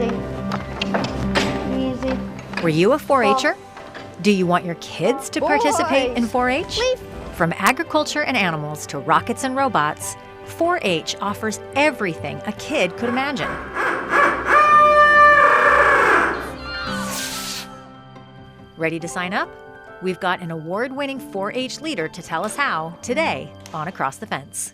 Easy. Easy. Were you a 4-H'er? Do you want your kids to participate in 4-H? From agriculture and animals to rockets and robots, 4-H offers everything a kid could imagine. Ready to sign up? We've got an award-winning 4-H leader to tell us how today on Across the Fence.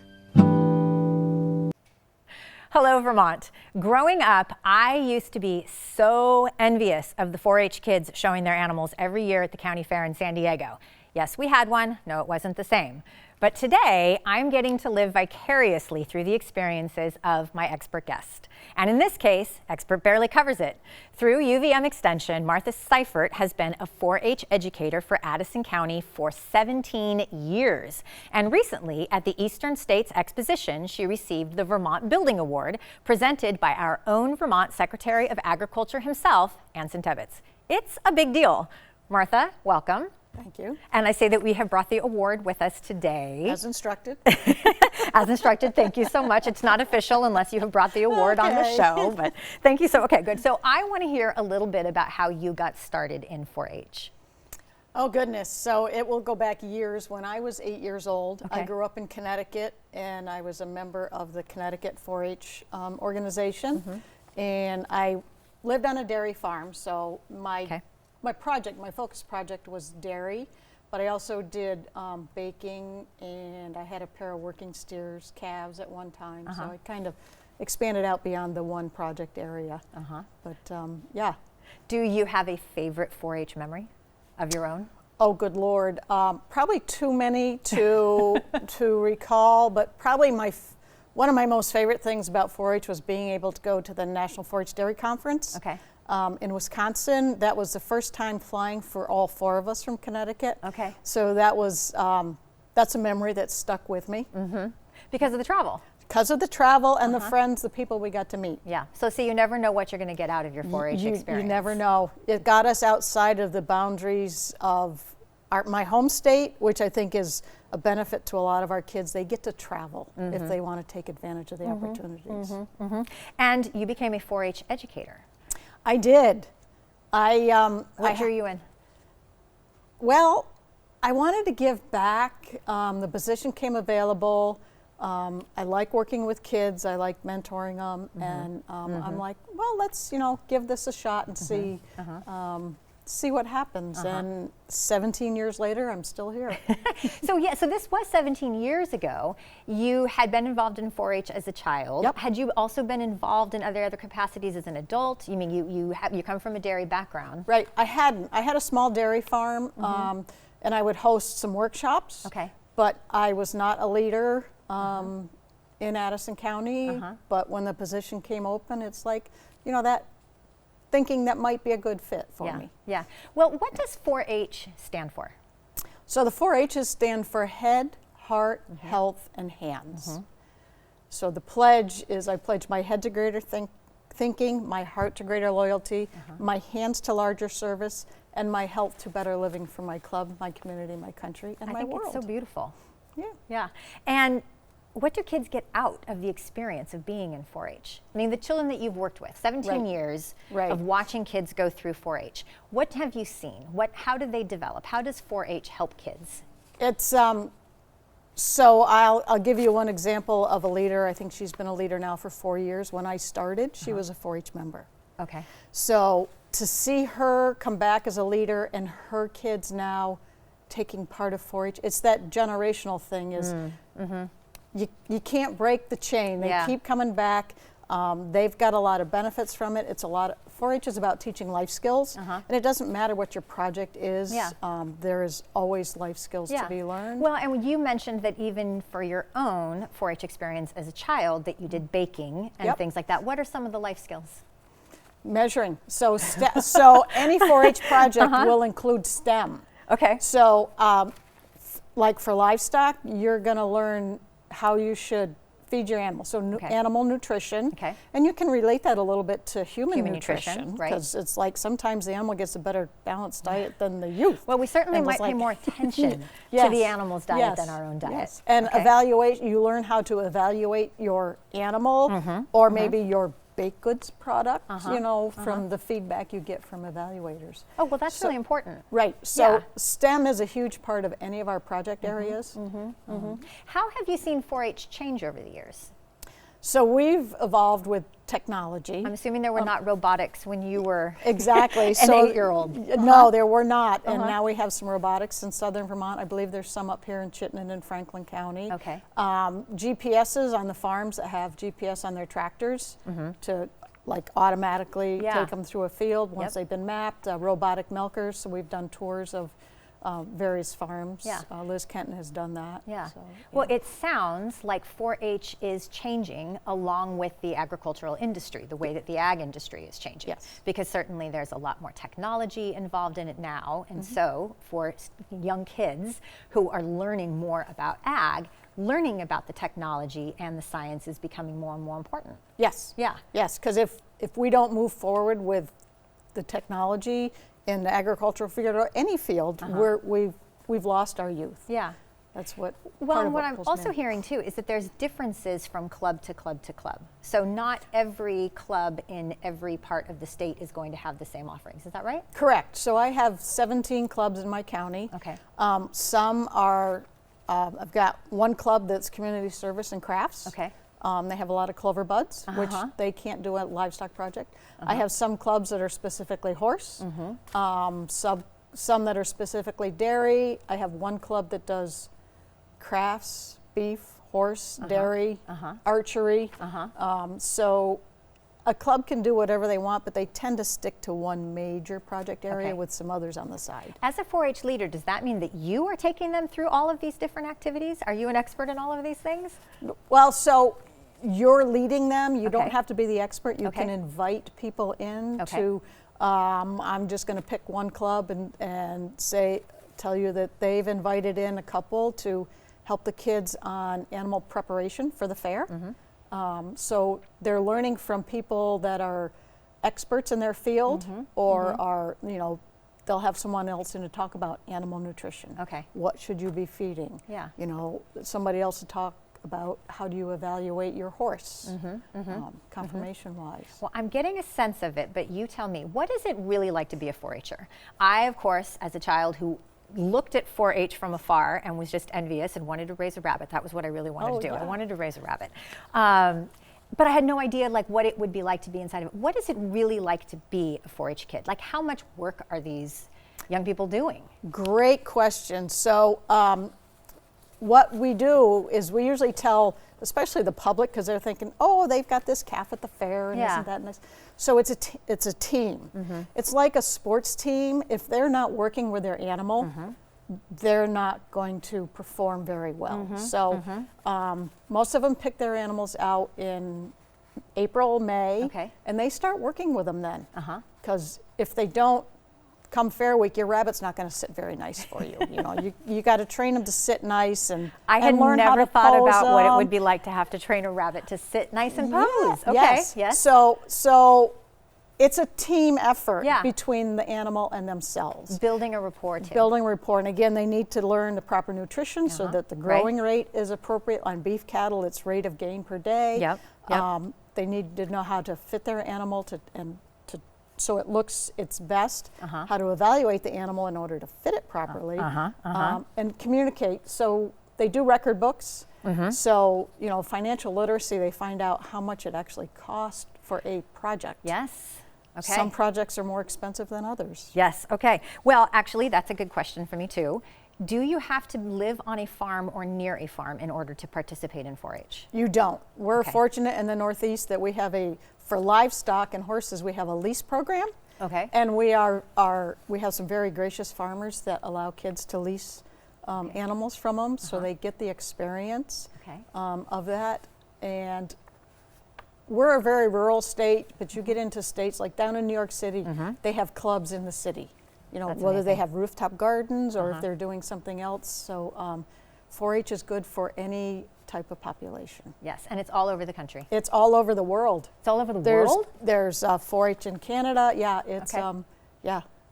Hello, Vermont. Growing up, I used to be so envious of the 4-H kids showing their animals every year at the county fair in San Diego. Yes, we had one. No, it wasn't the same. But today, I'm getting to live vicariously through the experiences of my expert guest. And in this case, expert barely covers it. Through UVM Extension, Martha Seifert has been a 4-H educator for Addison County for 17 years. And recently, at the Eastern States Exposition, she received the Vermont Building Award, presented by our own Vermont Secretary of Agriculture himself, Anson Tebbetts. It's a big deal. Martha, welcome. Thank you. And I say that we have brought the award with us today. As instructed. As instructed, thank you so much. It's not official unless you have brought the award on the show, but thank you so, okay, good. So I want to hear a little bit about how you got started in 4-H. Oh goodness, so it will go back years. When I was 8 years old, Okay. I grew up in Connecticut and I was a member of the Connecticut 4-H organization. And I lived on a dairy farm, so my focus project was dairy, but I also did baking, and I had a pair of working steers, calves at one time. So I kind of expanded out beyond the one project area. But yeah. Do you have a favorite 4-H memory of your own? Oh, good Lord. Probably too many to recall, but probably one of my most favorite things about 4-H was being able to go to the National 4-H Dairy Conference. Okay. In Wisconsin. That was the first time flying for all four of us from Connecticut. Okay. So that was, that's a memory that stuck with me. Because of the travel? Because of the travel and the friends, the people we got to meet. Yeah, so see, you never know what you're going to get out of your 4-H experience. You never know. It got us outside of the boundaries of my home state, which I think is a benefit to a lot of our kids. They get to travel if they want to take advantage of the opportunities. And you became a 4-H educator. I did. What drew you in? Well, I wanted to give back. The position came available. I like working with kids. I like mentoring them, and I'm like, well, let's give this a shot and see what happens. And 17 years later, I'm still here. So this was 17 years ago. You had been involved in 4-H as a child. Yep. Had you also been involved in other capacities as an adult? You mean you come from a dairy background? Right. I had a small dairy farm, and I would host some workshops. Okay. But I was not a leader in Addison County. But when the position came open, it's like, that thinking that might be a good fit for me. Yeah. Well, what does 4-H stand for? So the 4-H's stand for head, heart, health, and hands. So the pledge is I pledge my head to greater thinking, my heart to greater loyalty, my hands to larger service, and my health to better living for my club, my community, my country, and my world. I think it's so beautiful. Yeah. Yeah. And what do kids get out of the experience of being in 4-H? I mean, the children that you've worked with, 17 years of watching kids go through 4-H. What have you seen? How do they develop? How does 4-H help kids? It's so I'll give you one example of a leader. I think she's been a leader now for 4 years. When I started, she was a 4-H member. Okay. So to see her come back as a leader and her kids now taking part of 4-H, it's that generational thing is you can't break the chain. They keep coming back. They've got a lot of benefits from it. 4-H is about teaching life skills, and it doesn't matter what your project is. There is always life skills to be learned. Well, and you mentioned that even for your own 4-H experience as a child, that you did baking and things like that. What are some of the life skills? Measuring. So any 4-H project will include STEM. Okay. So like for livestock, you're going to learn how you should feed your animal. So animal nutrition. Okay. And you can relate that a little bit to human nutrition, right? Because it's like sometimes the animal gets a better balanced diet than the youth. Well, we certainly might pay more attention to the animal's diet than our own diet. Yes. And you learn how to evaluate your animal or maybe your baked goods product, you know, from the feedback you get from evaluators. Oh, well, that's really important. Right. So STEM is a huge part of any of our project areas. How have you seen 4-H change over the years? So we've evolved with technology. I'm assuming there were not robotics when you were Exactly. an So 8-year-old. No, there were not. And now we have some robotics in southern Vermont. I believe there's some up here in Chittenden and Franklin County. Okay. GPSs on the farms that have GPS on their tractors to like automatically take them through a field once they've been mapped. Robotic milkers. So we've done tours of various farms. Yeah. Liz Kenton has done that. Yeah. So, Well, it sounds like 4-H is changing along with the agricultural industry, the way that the ag industry is changing. Yes. Because certainly there's a lot more technology involved in it now. And so for young kids who are learning more about ag, learning about the technology and the science is becoming more and more important. Yes. Yeah. Yes, because if we don't move forward with the technology in the agricultural field or any field, we've lost our youth. Yeah. That's what. Well, part and of what I'm pulls also me. hearing too is that there's differences from club to club to club. So not every club in every part of the state is going to have the same offerings. Is that right? Correct. So I have 17 clubs in my county. Okay. Some are. I've got one club that's community service and crafts. Okay. They have a lot of clover buds, which they can't do a livestock project. I have some clubs that are specifically horse, some that are specifically dairy. I have one club that does crafts, beef, horse, dairy, archery. So a club can do whatever they want, but they tend to stick to one major project area with some others on the side. As a 4-H leader, does that mean that you are taking them through all of these different activities? Are you an expert in all of these things? Well, so you're leading them. You don't have to be the expert. You can invite people in to, I'm just going to pick one club and tell you that they've invited in a couple to help the kids on animal preparation for the fair. So they're learning from people that are experts in their field or are, you know, they'll have someone else in to talk about animal nutrition. Okay. What should you be feeding? Yeah. You know, somebody else to talk about how do you evaluate your horse, conformation-wise. Well, I'm getting a sense of it, but you tell me, what is it really like to be a 4-H'er? I, of course, as a child who looked at 4-H from afar and was just envious and wanted to raise a rabbit. That was what I really wanted to do. I wanted to raise a rabbit. But I had no idea like what it would be like to be inside of it. What is it really like to be a 4-H kid? Like how much work are these young people doing? Great question. So what we do is we usually tell, especially the public, because they're thinking, oh, they've got this calf at the fair and isn't that nice? So it's a team. It's like a sports team. If they're not working with their animal, they're not going to perform very well. So most of them pick their animals out in April, May, and they start working with them then. Because if they don't come fair week, your rabbit's not going to sit very nice for you. You know, you got to train them to sit nice and I had learn how never to thought pose about what it them. would be like to have to train a rabbit to sit nice and pose. Yeah, Okay. yes. So it's a team effort between the animal and themselves. Building a rapport too. Building a rapport, and again, they need to learn the proper nutrition so that the growing rate is appropriate. On beef cattle, it's rate of gain per day. They need to know how to fit their animal so it looks its best, how to evaluate the animal in order to fit it properly, and communicate. So they do record books. So, you know, financial literacy, they find out how much it actually costs for a project. Yes. Okay. Some projects are more expensive than others. Yes. Okay. Well, actually, that's a good question for me too. Do you have to live on a farm or near a farm in order to participate in 4-H? You don't. We're fortunate in the Northeast that we have for livestock and horses, we have a lease program. Okay. And we have some very gracious farmers that allow kids to lease animals from them, so they get the experience of that. And we're a very rural state, but you get into states like down in New York City, they have clubs in the city. You know, whether they have rooftop gardens or if they're doing something else. So 4-H is good for any type of population. Yes, and it's all over the country. It's all over the world. It's all over the world? There's 4-H in Canada. Yeah, it's Oh,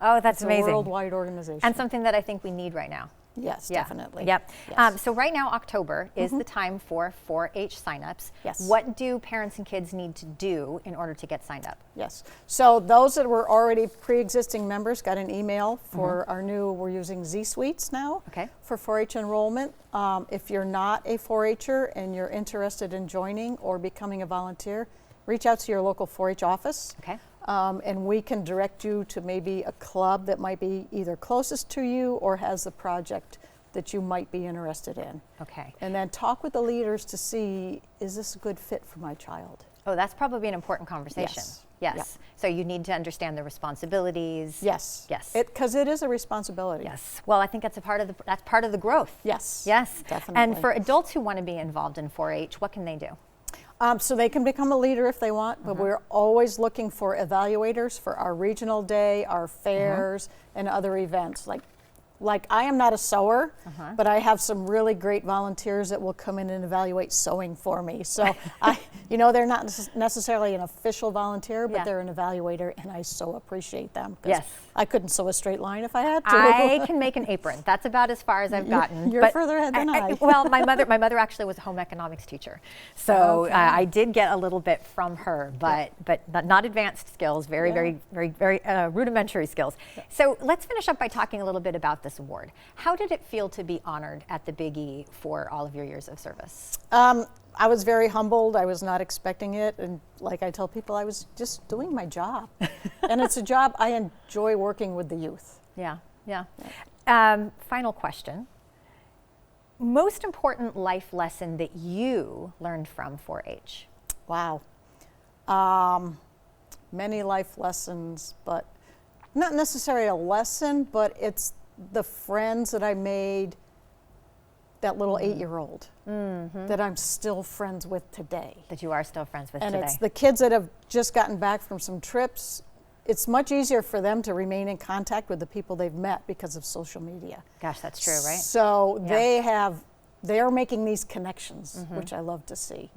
that's it's amazing. a worldwide organization. And something that I think we need right now. Yes, Yeah. definitely. Yep. Yes. So right now, October is the time for 4-H signups. Yes. What do parents and kids need to do in order to get signed up? Yes. So those that were already pre-existing members got an email for our new, we're using Z Suites now Okay. for 4-H enrollment. If you're not a 4-H'er and you're interested in joining or becoming a volunteer, reach out to your local 4-H office. Okay. And we can direct you to maybe a club that might be either closest to you or has the project that you might be interested in. Okay. And then talk with the leaders to see, is this a good fit for my child? Oh, that's probably an important conversation. Yes. Yes. Yep. So you need to understand the responsibilities. Yes. Yes. Because it is a responsibility. Yes. Well, I think that's part of the growth. Yes. Yes. Definitely. And for adults who want to be involved in 4-H, what can they do? So they can become a leader if they want, but we're always looking for evaluators for our regional day, our fairs, and other events. Like I am not a sewer, but I have some really great volunteers that will come in and evaluate sewing for me. So they're not necessarily an official volunteer, but Yeah. they're an evaluator, and I so appreciate them. 'Cause Yes. I couldn't sew a straight line if I had to. I can make an apron. That's about as far as I've gotten. You're But further ahead than I. Well, my mother actually was a home economics teacher, so Okay. I did get a little bit from her, but not advanced skills. Very, Yeah. very rudimentary skills. So let's finish up by talking a little bit about this award. How did it feel to be honored at the Big E for all of your years of service? I was very humbled. I was not expecting it. And like I tell people, I was just doing my job. And it's a job I enjoy working with the youth. Yeah. Final question. Most important life lesson that you learned from 4-H? Wow. Many life lessons, but not necessarily a lesson, but it's the friends that I made, that little 8-year-old that I'm still friends with today. That you are still friends with And today. it's the kids that have just gotten back from some trips. It's much easier for them to remain in contact with the people they've met because of social media. Gosh, that's true, right? So Yeah. they are making these connections, which I love to see.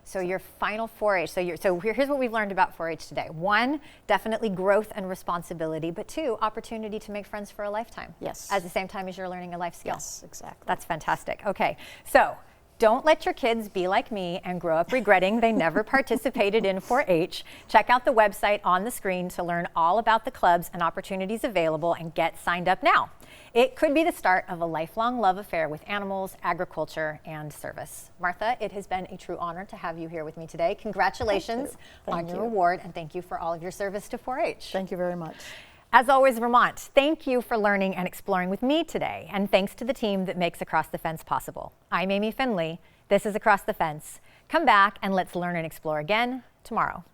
So your final 4-H, so here's what we've learned about 4-H today. 1, definitely growth and responsibility, but 2, opportunity to make friends for a lifetime. Yes. At the same time as you're learning a life skill. Yes, exactly. That's fantastic. Okay, so don't let your kids be like me and grow up regretting they never participated in 4-H. Check out the website on the screen to learn all about the clubs and opportunities available and get signed up now. It could be the start of a lifelong love affair with animals, agriculture, and service. Martha, it has been a true honor to have you here with me today. Congratulations on your award, and thank you for all of your service to 4-H. Thank you very much. As always, Vermont, thank you for learning and exploring with me today, and thanks to the team that makes Across the Fence possible. I'm Amy Finley. This is Across the Fence. Come back and let's learn and explore again tomorrow.